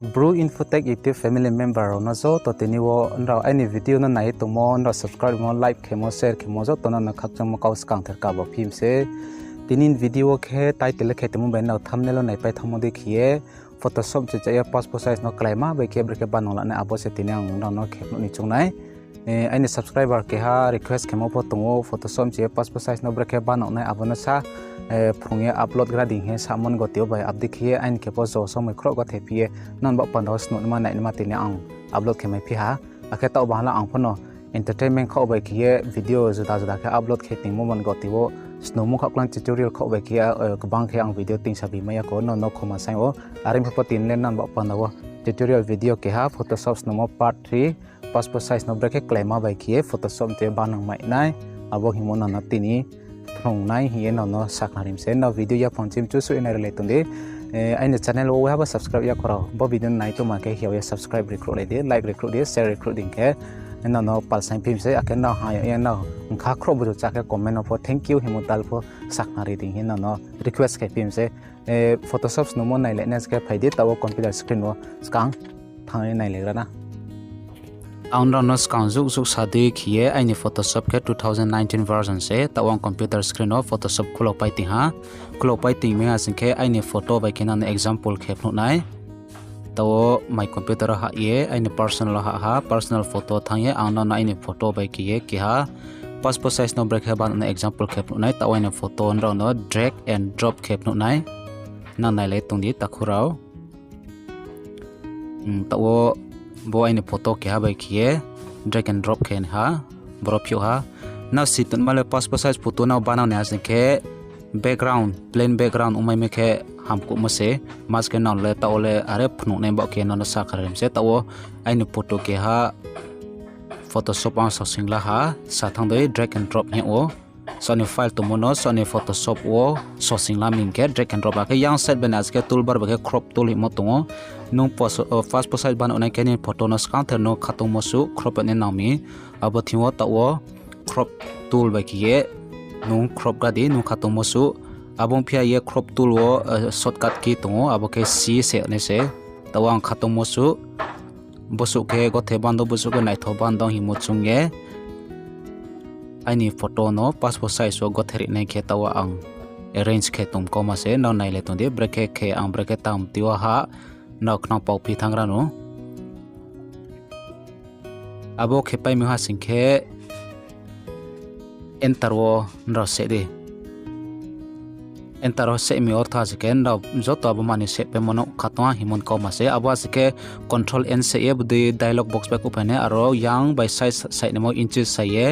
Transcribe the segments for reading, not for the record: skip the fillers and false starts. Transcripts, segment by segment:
Bru Infotech YouTube family member na zo to tiniwo nra any video na nai to mo nra subscribe mo like khemo share khemo zo to na khakchang mo kaus kang thar ka ba phim se tinin video khe title khe temu ben na thumbnail nai pai thamo dekhiye photoshop che cha passport size no klaima ba ke breke banol na abo se tinang no khep no ni chungnai any subscriber ke ha request khemo po tongo photoshop che passport size no breke banol na abo na sa phungye upload grading he samon gotio bai abdikhiye ain ke po zo so mai khro go thepiye non ba pandos no ma nai ma tini ang upload ke mai phi ha akhe taw ba la ang phono entertainment kho bai khiye video juda juda ke upload khe ting mo mon gotio Snungmo khaklang tutorial kho bai khiya kabang khe ang video ting sabi maya ko no khoma sai o arim pho tin len nan ba panawo tutorial video ke ha photoshop Snungmo part 3 passport size no breke claima bai khiye photoshop te banang mai nai abo himona na tini from nai here no saknarim se no video ya phonchim chu su ina relate tunde aina channel wo have subscribe ya koro bo video nai to ma ke hiya ya subscribe recruit le de like recruit de share recruiting ke no pal sign phim se aken no ha ya no kha khro bu cha ke comment for thank you himutal for saknari ding hin no request ke phim se photoshop Snungmo nai le nes ke phaide tawo computer screen wo skang thang nai le ra na Aunra no scan zuk sade khiye aini photoshop ke 2019 version se tawang computer screen of photoshop khulo pai ti ha khulo pai ti me asin ke aini photo bai kenan example khep no nai tawo my computer ha ye aini personal ha personal photo thangye aunra na aini photo bai kiye ki ha passport size no break ban na example khep no nai tawo aini photo no drag and drop khep no nai na nai le tungdi takhurao tawo bo aini photo ke ha bai khiye drag and drop khen ha drop yo ha now sit male passport size photo na bana ne asin ke background plain background umai me ke hamku mase mask na le ta ole are phnu ne ba ke no sa kharem se tawo aini photo ke ha photoshop ang so singla ha sa thang doi drag and drop ne o sony file to mono sony photoshop o so singla min ke drag and drop ke yang set benas ke toolbar ba ke crop tool mo tongo no fast size ban onai ke ni photo no scan no khatung mo su crop ne nami abo thiwo tawo crop tool ba ki no crop ga di no khatung mo su abong phia ye crop tool wo shortcut ki tongo abo ke c se ne se tawang khatung mo su bosu ke go the bando bosu ko nai tho ban dong hi mo chungye aini photo no passport size wo go theri nai khe tawa ang arrange khe tum ko ma se no nai le tonde brake khe ang brake tam tiwa ha nok nong pau phi thangra no abo khe pai mi ha singkhe enter wo nro se de enter ho se mi ortha sken no joto abo mani se pe mono khatwa himon ko ma se abo sike control n se e budi dialog box back open aro yang by size side mo inches saye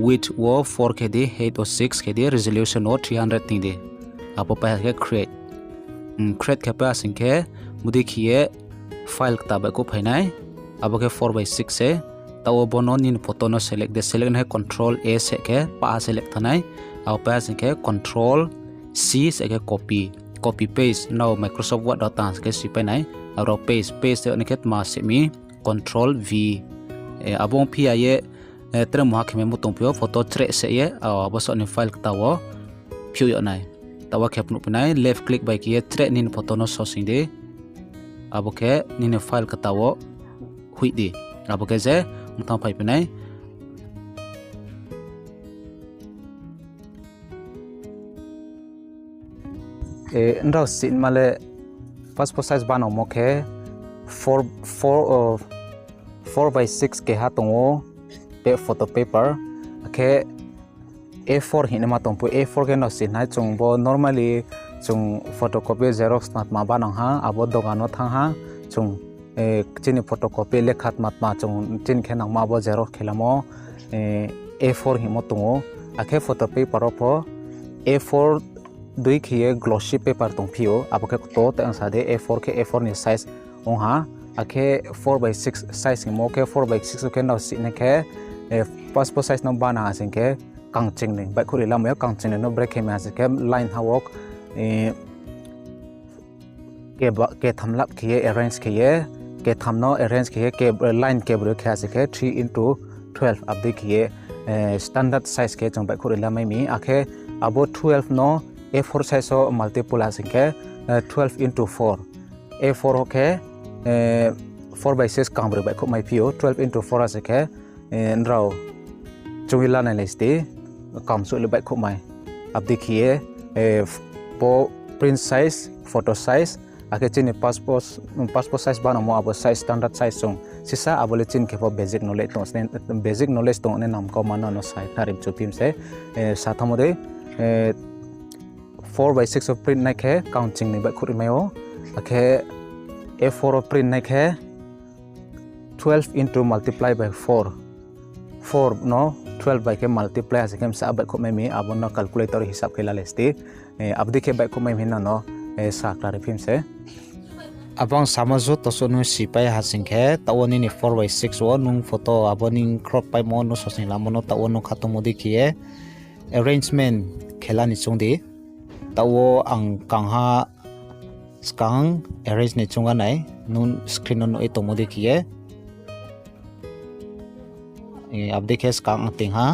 width wo 4 kd height o 6 kd resolution o 300 ting de abo pa ke create ke pa singkhe mudi khiye file ta ba ko phainai abo ke 4/6 se tawo bono nin photo no select de select na control a se ke pa select thanai abo pa singkhe control c se ke copy paste now microsoft word data ke si painai aro paste ne ket ma se mi control v abong phi ye tre mo khme mo tongpyo photo tre se ye abo so ni file tawo phu yo nai tawa khep nu pinai left click by ki tre nin photo no so sing de abo ke nin file ka tawo hui di abo ke je mtham phai pinai nda sin male passport size bano mo ke 4/6 ke ha tongo pe photo paper ke A4 hinama tongpu A4 ke no sin hai chung bo normally chung photocopy xerox mat ma banang ha abo dogano thang ha chung chini photocopy lekhat mat ma chung chin khenang ma bo xerox khelamo A4 himo tongo akhe photo paper opo A4 dui khiye glossy paper tongphio abo ke to ta sa de A4 ke A4 ni size ong ha akhe 4/6 size himo ke 4/6 ke no sin ke passport size no bana asin ke kangching ne bai khuri lam ya kangching no break me ase ke line ha work ke thamlap khiye arrange khiye ke thamno arrange khiye ke line ke bro kha ase ke 3/12 abdi khiye standard size ke jong bai khuri lam mi akhe abo 12 no A4 size o multiple ase ke 12/4 A4 okay 4/6 kambre bai khop mai pio 12 into 4 ase ke nrao chungila nai leste kam su le bai khop mai abdi khie po print size photo size ake chini passport size bana mo abo size standard size song sisa abole chin ke basic knowledge to ne nam ko mana no sai tharim chupim se sathamode 4/6 of print nai ke counting ni bai khuri mayo ake A4 of print nai ke 12 into multiply by 4 no 12 by ke multiply ase kem sa bai khomai mi abon no calculator hisab ke la lesti abdi ke bai khomai mi no sa klare phim se abang samazu to sonu sipai hasing ke tawoni ni 4/6 wo nung photo aboning crop pai mo no sosin la mono tawonu khatomodi kie arrangement khelani chungdi tawo ang kangha skang arrange ni chunga nai nun screen no itomodi kie abdi ke skang ting ha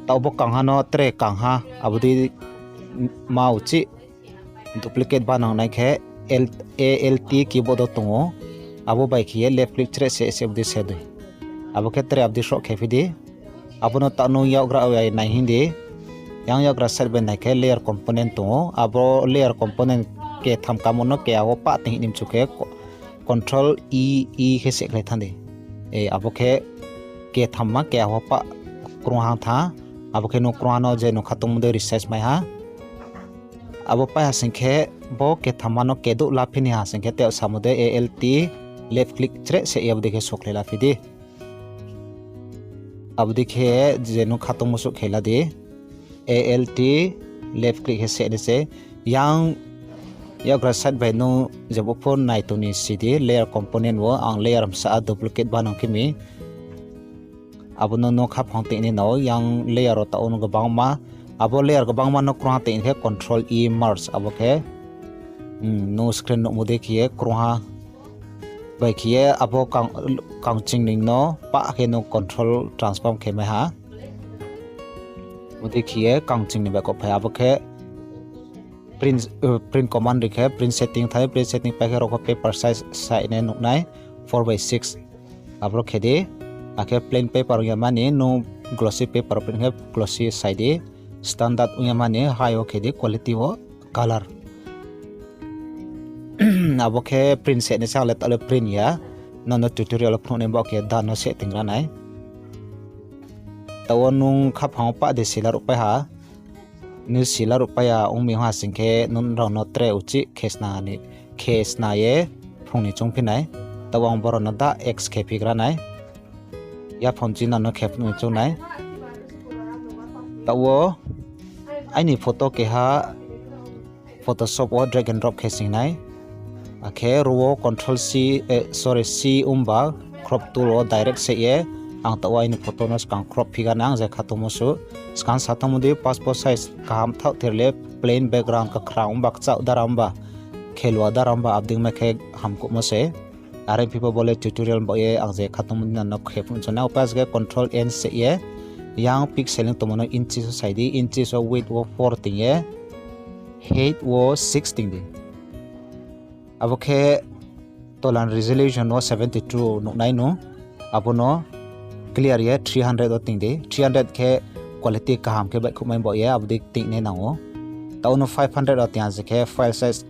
tawbo kangha no tre kangha abdi mauchi duplicate banang nai ke alt keyboard tongo abo bai khie left click tre se abdi se dui abo ke tre abdi shok ke fidi abono tanu yagra ai nai hindi yang yagra set ben nai ke layer component tongo abo layer component ke tham kamono ke abo pa ting nim chuke control e ke se kle thande abo ke thamma ke abo pa kruha tha abo ke no kruha no je no khatum de research mai ha abo pa hasingkhe bo ke thamano ke du la phini hasingkhe te samude alt left click tre se abdi ke sokle la fidi abdi ke jenu khatum musu khela di alt left click se ne se yang yagra sat by no jabo phone nai to ni cd layer component wo ang layer am sa duplicate banang kimi abono no khap hangte ni no yang layer ta on go bangma abo layer go bangma no kruha te he control e merge abo ke no screen no mode khie kruha bai khie abo kang ching ning no pa ke no control transform ke me ha mode khie kang ching ni ba ko phaya abo ke print command rekhe print setting thai print setting pa ke ro ko paper size sai ne nuk nai 4/6 abro khede ake plain paper yamani no glossy paper print he glossy side standard yamani high okay de quality wo color abo ke print set ne sa le tale print ya no tutorial phone ne ba ke da no setting ra nai tawonung khaphang pa de silar upai ha ni silar upaya ongmi ha singke nun ro no tre uchi khesna ye phungni chungphinai tawang boro na da x khepi gra nai ya phonji na no khep nu chunai tawo aini photo ke ha photoshop o drag and drop khesing nai akhe ro control c umba crop tool o direct se ye ang tawa ini photo no skang crop phiga nang je khatomosu skan satamudi passport size kam thau therle plain background ka crown bak chau daramba khelwa daramba abding me khe hamko mose are people bole tutorial boye ang je khatomudi na no khepun chona upas ge control n se ye yang pixeling to mono inches side inches of width wo 14 ye height wo 16 di abokhe tolan resolution wo 72 no 9 no abono clear ye 300 oting de 300 ke quality kaham ke bai khumai bo ye abdi ting ne nango tauno 500 otian je ke file size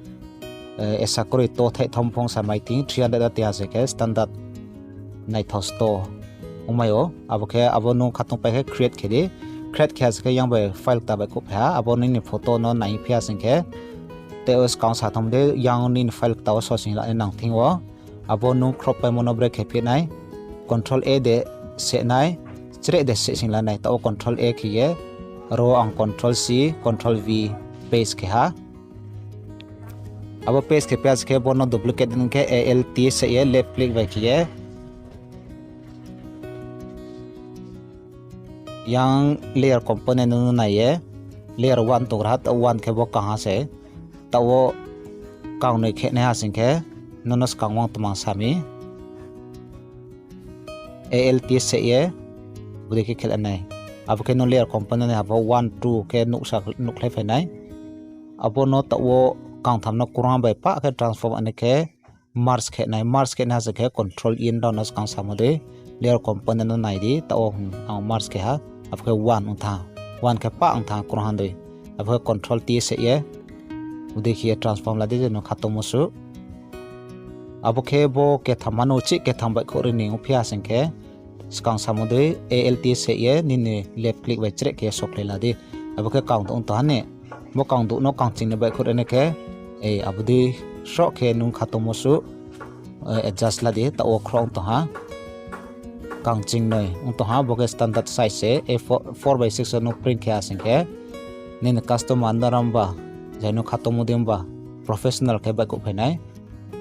esa kori to thai thomphong samai ting 300 otian je ke standard nai thosto umayo abokhe abono khatung pai ke create khe ke yang bai file ta bai khop ha abono ni photo no nai phia singke te os kaung sa thom de yang ni file ta so sing la nang thingwo abono crop pai mono break ke nai control a de se nai chre de se sing la nai ta control a khiye ro ang control c control v paste ke ha abo paste ke paste ke bono duplicate din ke alt se ye left click vai khiye yang layer component no na ye layer 1 to rat 1 ke bo kaha se ta wo kaung nei khe ne ha sing ke nonos kangwang tumang sami alt se ye bude ke khel anai abo ke no layer component ne abo 1 2 ke nuk lai phai nai abo no ta wo kang tham no kurang bai pa ke transform ane ke Mars ke nai Mars ke na za ke control in down as kang samode layer component no nai di ta o ang Mars ke ha ap ke 1 ung tha 1 ke pa ung tha kro han doi ap ke control t se ye udekhiye transform la de no khatomo su abo ke bo ke thamano chi ke thambai khori ni uphia sing ke skang samode alt se ye ni ne left click bai chre ke sokle la de abo ke count ung ta ne mo count no count ching ne bai khore ne ke abudi shro ke nung khatomo su adjust la de ta o khrong to ha kang ching noi ung to ha bo ke standard size se a4/6 no print ke asing ke nin customer andaram ba jaino khatomo dem ba professional ke ba ko phainai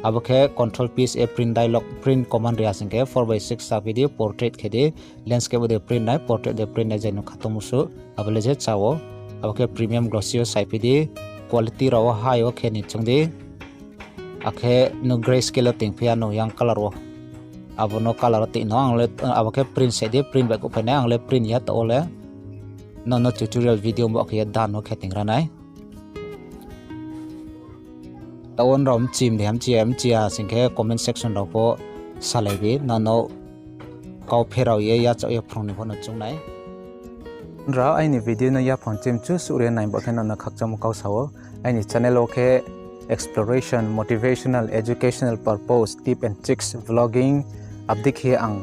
abo ke control piece a print dialog print command ria asing ke 4/6 sa video portrait ke de landscape de print nai portrait de print nai jaino khatomo su abale je chawo abo ke premium glossy sai pidi quality raw high o ke ni chungdi akhe no grayscale ting phia no yang color wo abo no color ti no angle abo ke print se de print ba ko phane angle print ya to ole no tutorial video mo ke dan no kheting ranai tawon rom chim de ham chia singke comment section ro po salai bi no kau pherau ye ya cha ye phrong ni phono chungnai ra ai ni video na ya phon chim chu sure nai ba khen na khak cham kau sawo ai ni channel okay exploration motivational educational purpose tip and tricks vlogging update he ang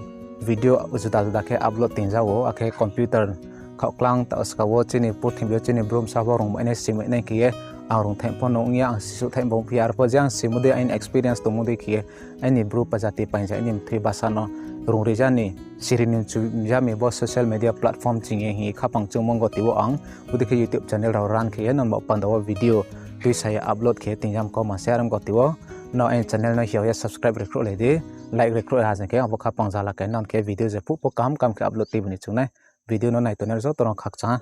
video juda ke upload tin jawo akhe computer khaklang ta skawo chini puthim bio chini brom sawo rong ene sim nei ki arong them pon ong ya ang sisu them bong pr po jang simude ain experience to mude ki ani bro pajati painja nim thri basano rong rejani sirinim chu jami bo social media platform chinge hi khapang chungmong go tiwo ang udike youtube channel raw ran ki non mo pandawo video tui saya upload ke tingjam ko ma share am go tiwo no ain channel no hiya subscribe rekro le de like rekro ha jang ke abo khapang jala ke non ke video je pu po kam ke upload ti buni chungnai video no nai to ner zo to khak cha